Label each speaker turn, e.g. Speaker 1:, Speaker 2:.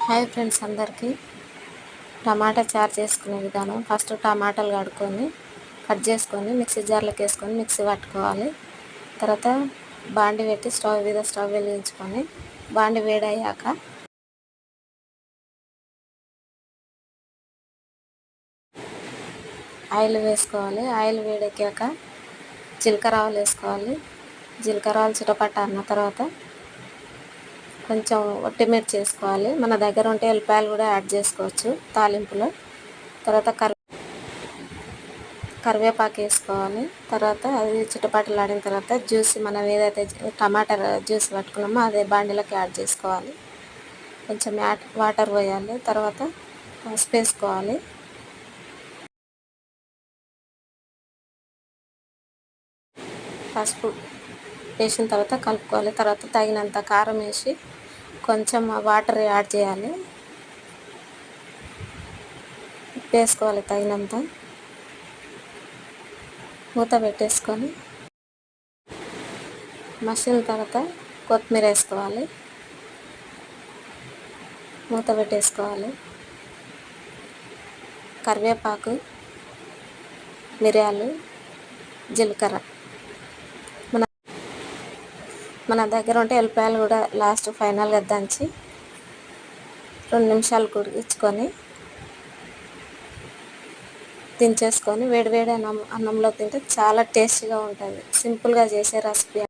Speaker 1: Hi friends, అందరికీ టమాటా చారు చేసుకునే విధానం. ఫస్ట్ టమాటాలు కడుక్కొని కట్ చేసుకొని మిక్సీ జార్లోకి వేసుకొని మిక్సీ పట్టుకోవాలి. తర్వాత బాండి పెట్టి స్టవ్ వెలిగించుకొని బాండి వేడయ్యాక ఆయిల్ వేసుకోవాలి. ఆయిల్ వేడెక్కాక జీలకర్ర ఆవాలు వేసుకోవాలి. జీలకర్ర ఆవాలు చిటపట అన్న తర్వాత కొంచెం ఒట్టిమిర్చి వేసుకోవాలి. మన దగ్గర ఉంటే ఎల్లిపాయలు కూడా యాడ్ చేసుకోవచ్చు తాలింపులో. తర్వాత కరివేపాకు వేసుకోవాలి. తర్వాత అది చిటపటలాడిన తర్వాత మనం ఏదైతే టమాటా జ్యూస్ పట్టుకున్నామో అదే బాండిలోకి యాడ్ చేసుకోవాలి. కొంచెం వాటర్ పోయాలి. తర్వాత పసుపు వేసుకోవాలి. పసుపు వేసిన తర్వాత కలుపుకోవాలి. తర్వాత తగినంత కారం వేసి కొంచెం వాటర్ యాడ్ చేయాలి. ఉప్పు వేసుకోవాలి తగినంత. మూత పెట్టేసుకొని మసిలిన తర్వాత కొత్తిమీర వేసుకోవాలి. మూత పెట్టేసుకోవాలి. కరివేపాకు, మిరియాలు, జీలకర్ర, మన దగ్గర ఉంటే ఎల్లిపాయలు కూడా లాస్ట్ ఫైనల్గా దంచి 2 నిమిషాలు ఉడికించుకొని దించేసుకొని వేడివేడి అన్నంలో తింటే చాలా టేస్టీగా ఉంటుంది. సింపుల్గా చేసే రెసిపీ